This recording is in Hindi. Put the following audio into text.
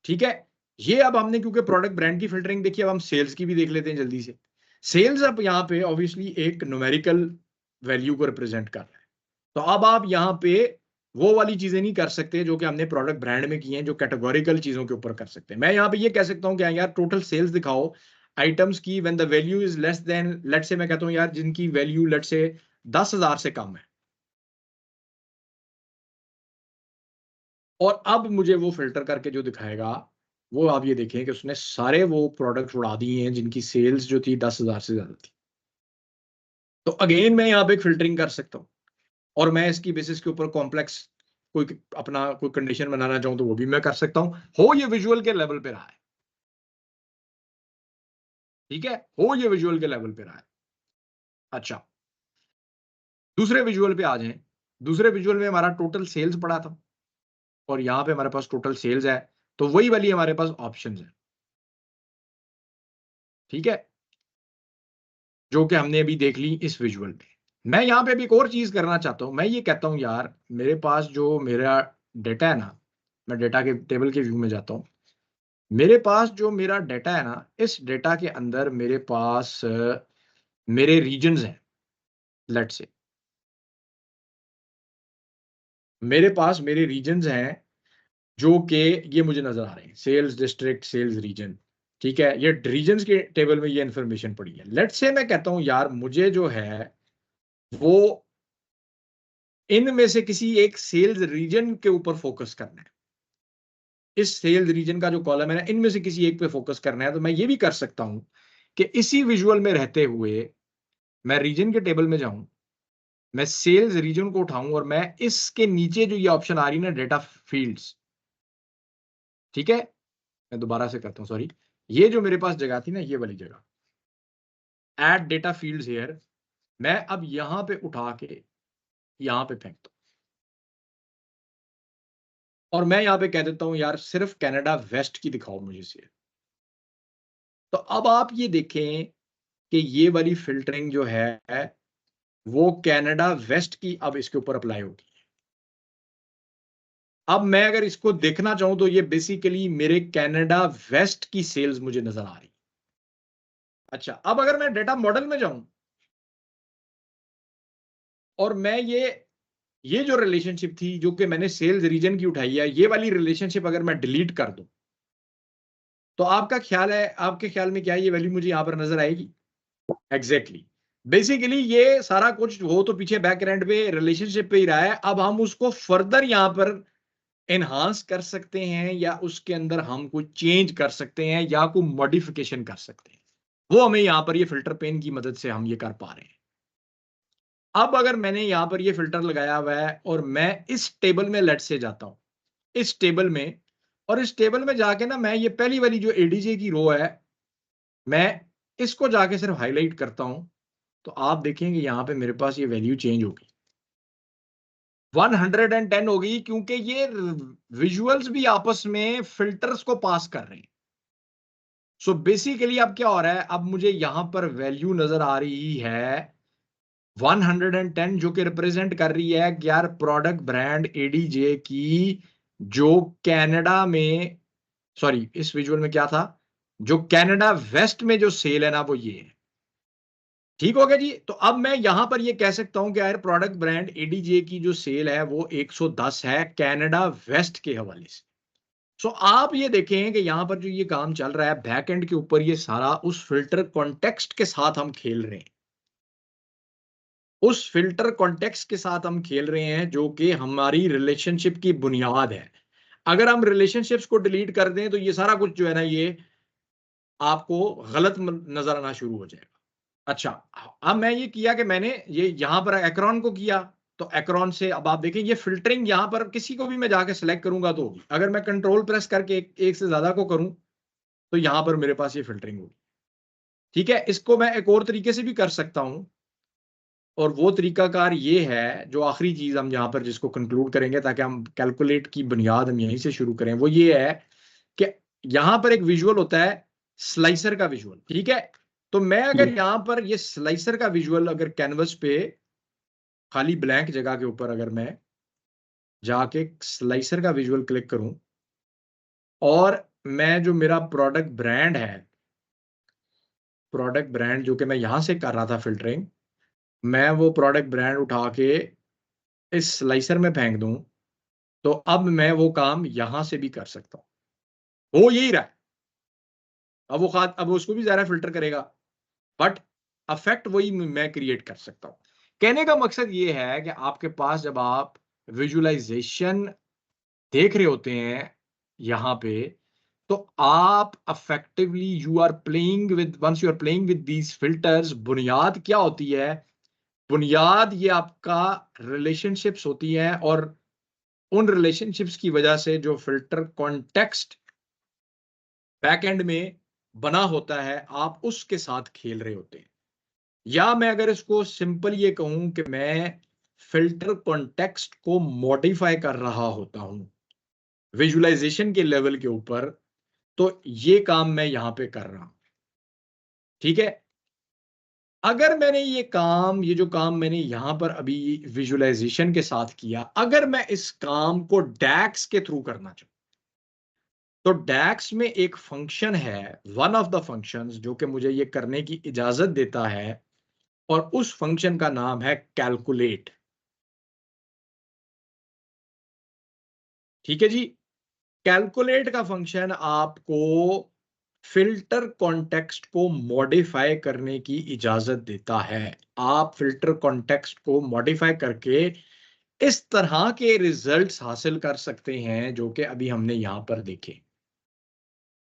ठीक है, ये अब हमने क्योंकि प्रोडक्ट ब्रांड की फिल्टरिंग देखी, अब हम सेल्स की भी देख लेते हैं जल्दी से। सेल्स अब यहाँ पे ऑब्वियसली एक न्यूमेरिकल वैल्यू को रिप्रेजेंट कर रहा है, तो अब आप यहाँ पे वो वाली चीजें नहीं कर सकते जो कि हमने प्रोडक्ट ब्रांड में की हैं, जो कैटेगोरिकल चीजों के ऊपर कर सकते हैं। मैं यहाँ पे ये कह सकता हूँ कि यार टोटल सेल्स दिखाओ आइटम्स की when the value is less than, let say मैं कहता हूँ यार जिनकी वैल्यू लेट से 10,000 से कम है, और अब मुझे वो फिल्टर करके जो दिखाएगा वो आप ये देखें कि उसने सारे वो प्रोडक्ट उड़ा दिए हैं जिनकी सेल्स जो थी 10,000 से ज्यादा थी। तो अगेन मैं यहाँ पे एक फिल्टरिंग कर सकता हूँ, और मैं इसकी बेसिस के ऊपर कॉम्प्लेक्स कोई अपना कोई कंडीशन बनाना चाहूं तो वो भी मैं कर सकता हूं, हो ये विजुअल के लेवल पे रहा है। ठीक है, हो ये विजुअल के लेवल पे रहा है। अच्छा, दूसरे विजुअल पे आ जाएं। दूसरे विजुअल में हमारा टोटल सेल्स पड़ा था, और यहां पे हमारे पास टोटल सेल्स है, तो वही वाली हमारे पास ऑप्शन है। ठीक है, जो कि हमने अभी देख ली इस विजुअल में। मैं यहां पे भी एक और चीज करना चाहता हूं। मैं ये कहता हूं यार मेरे पास जो मेरा डेटा है ना, मैं डेटा के टेबल के व्यू में जाता हूं। मेरे पास जो मेरा डेटा है ना, इस डेटा के अंदर मेरे पास मेरे रीजन्स हैं। लेट्स से मेरे पास मेरे रीजन्स हैं जो कि ये मुझे नजर आ रहे हैं, सेल्स डिस्ट्रिक्ट, सेल्स रीजन। ठीक है, ये रीजन्स के टेबल में ये इंफॉर्मेशन पड़ी है। लेट्स से मैं कहता हूं यार मुझे जो है वो इनमें से किसी एक सेल्स रीजन के ऊपर फोकस करना है। इस सेल्स रीजन का जो कॉलम है ना, इनमें से किसी एक पे फोकस करना है। तो मैं ये भी कर सकता हूं कि इसी विजुअल में रहते हुए मैं रीजन के टेबल में जाऊं, मैं सेल्स रीजन को उठाऊं, और मैं इसके नीचे जो ये ऑप्शन आ रही है ना, डेटा फील्ड्स। ठीक है, मैं दोबारा से करता हूं, सॉरी। ये जो मेरे पास जगह थी ना, ये वाली जगह, ऐड डेटा फील्ड्स हियर, मैं अब यहां पे उठा के यहां पे फेंकता हूं, और मैं यहां पे कह देता हूं यार सिर्फ कनाडा वेस्ट की दिखाओ मुझे से। तो अब आप ये देखें कि ये वाली फिल्टरिंग जो है वो कनाडा वेस्ट की अब इसके ऊपर अप्लाई होगी। अब मैं अगर इसको देखना चाहूं तो ये बेसिकली मेरे कनाडा वेस्ट की सेल्स मुझे नजर आ रही। अच्छा, अब अगर मैं डेटा मॉडल में जाऊं और मैं ये जो रिलेशनशिप थी जो कि मैंने सेल्स रीजन की उठाई है, ये वाली रिलेशनशिप अगर मैं डिलीट कर दूं, तो आपका ख्याल है, आपके ख्याल में क्या ये वैल्यू मुझे यहां पर नजर आएगी? एग्जैक्टली, बेसिकली ये सारा कुछ हो तो पीछे बैकग्राउंड पे रिलेशनशिप पे ही रहा है। अब हम उसको फर्दर यहां पर एनहांस कर सकते हैं, या उसके अंदर हम कुछ चेंज कर सकते हैं, या कोई मॉडिफिकेशन कर सकते हैं। वो हमें यहां पर ये फिल्टर पेन की मदद से हम ये कर पा रहे हैं। अब अगर मैंने यहां पर ये फिल्टर लगाया हुआ है और मैं इस टेबल में लेट से जाता हूं, इस टेबल में, और इस टेबल में जाके ना मैं ये पहली वाली जो एडीजे की रो है, मैं इसको जाके सिर्फ हाईलाइट करता हूं, तो आप देखेंगे यहां पे मेरे पास ये वैल्यू चेंज होगी, 110 होगी, क्योंकि ये विजुअल्स भी आपस में फिल्टर्स को पास कर रहे हैं। सो बेसिकली अब क्या हो रहा है, अब मुझे यहां पर वैल्यू नजर आ रही है 110, जो कि रिप्रेजेंट कर रही है कि यार प्रोडक्ट ब्रांड एडीजे की जो कनाडा में, सॉरी इस विजुअल में क्या था, जो कनाडा वेस्ट में जो सेल है ना वो ये है। ठीक हो गया जी। तो अब मैं यहां पर ये कह सकता हूं कि यार प्रोडक्ट ब्रांड एडीजे की जो सेल है वो 110 है कनाडा वेस्ट के हवाले से। सो आप ये देखें कि यहां पर जो ये काम चल रहा है बैक एंड के ऊपर, ये सारा उस फिल्टर कॉन्टेक्स्ट के साथ हम खेल रहे हैं, उस फिल्टर कॉन्टेक्स्ट के साथ हम खेल रहे हैं जो कि हमारी रिलेशनशिप की बुनियाद है। अगर हम रिलेशनशिप्स को डिलीट कर दें तो ये सारा कुछ जो है ना, ये आपको गलत नजर आना शुरू हो जाएगा। अच्छा, अब मैं ये किया कि मैंने ये यहां पर एक्रोन को किया, तो एक्रोन से अब आप देखें ये फिल्टरिंग यहां पर किसी को भी मैं जाके सेलेक्ट करूंगा तो होगी। अगर मैं कंट्रोल प्रेस करके एक से ज्यादा को करूं तो यहां पर मेरे पास ये फिल्टरिंग होगी। ठीक है, इसको मैं एक और तरीके से भी कर सकता हूं, और वो तरीकाकार ये है, जो आखिरी चीज हम यहाँ पर जिसको कंक्लूड करेंगे ताकि हम कैलकुलेट की बुनियाद हम यहीं से शुरू करें, वो ये है कि यहां पर एक विजुअल होता है स्लाइसर का विजुअल। ठीक है, तो मैं अगर यहां पर ये स्लाइसर का विजुअल अगर कैनवस पे खाली ब्लैंक जगह के ऊपर अगर मैं जाके स्लाइसर का विजुअल क्लिक करूं और मैं जो मेरा प्रोडक्ट ब्रांड है, प्रोडक्ट ब्रांड जो कि मैं यहां से कर रहा था फिल्टरिंग, मैं वो प्रोडक्ट ब्रांड उठा के इस स्लाइसर में फेंक दूं, तो अब मैं वो काम यहां से भी कर सकता हूं। हो यही रहा है। अब उसको भी ज़्यादा फिल्टर करेगा, बट अफेक्ट वही मैं क्रिएट कर सकता हूं। कहने का मकसद ये है कि आपके पास जब आप विजुअलाइजेशन देख रहे होते हैं यहां पे, तो आप effectively you are playing with, once you are playing with these filters, बुनियाद क्या होती है? बुनियाद ये आपका रिलेशनशिप्स होती हैं, और उन रिलेशनशिप्स की वजह से जो फिल्टर कॉन्टेक्स्ट बैक एंड में बना होता है, आप उसके साथ खेल रहे होते हैं। या मैं अगर इसको सिंपल ये कहूं कि मैं फिल्टर कॉन्टेक्स्ट को मॉडिफाई कर रहा होता हूं विजुअलाइजेशन के लेवल के ऊपर, तो ये काम मैं यहां पे कर रहा हूं। ठीक है। अगर मैंने ये जो काम मैंने यहां पर अभी विजुअलाइजेशन के साथ किया, अगर मैं इस काम को डैक्स के थ्रू करना चाहूं, तो डैक्स में एक फंक्शन है, वन ऑफ द फंक्शंस जो कि मुझे ये करने की इजाजत देता है, और उस फंक्शन का नाम है कैलकुलेट। ठीक है जी। कैलकुलेट का फंक्शन आपको फिल्टर कॉन्टेक्स्ट को मॉडिफाई करने की इजाजत देता है। आप फिल्टर कॉन्टेक्स्ट को मॉडिफाई करके इस तरह के रिजल्ट्स हासिल कर सकते हैं जो कि अभी हमने यहां पर देखे।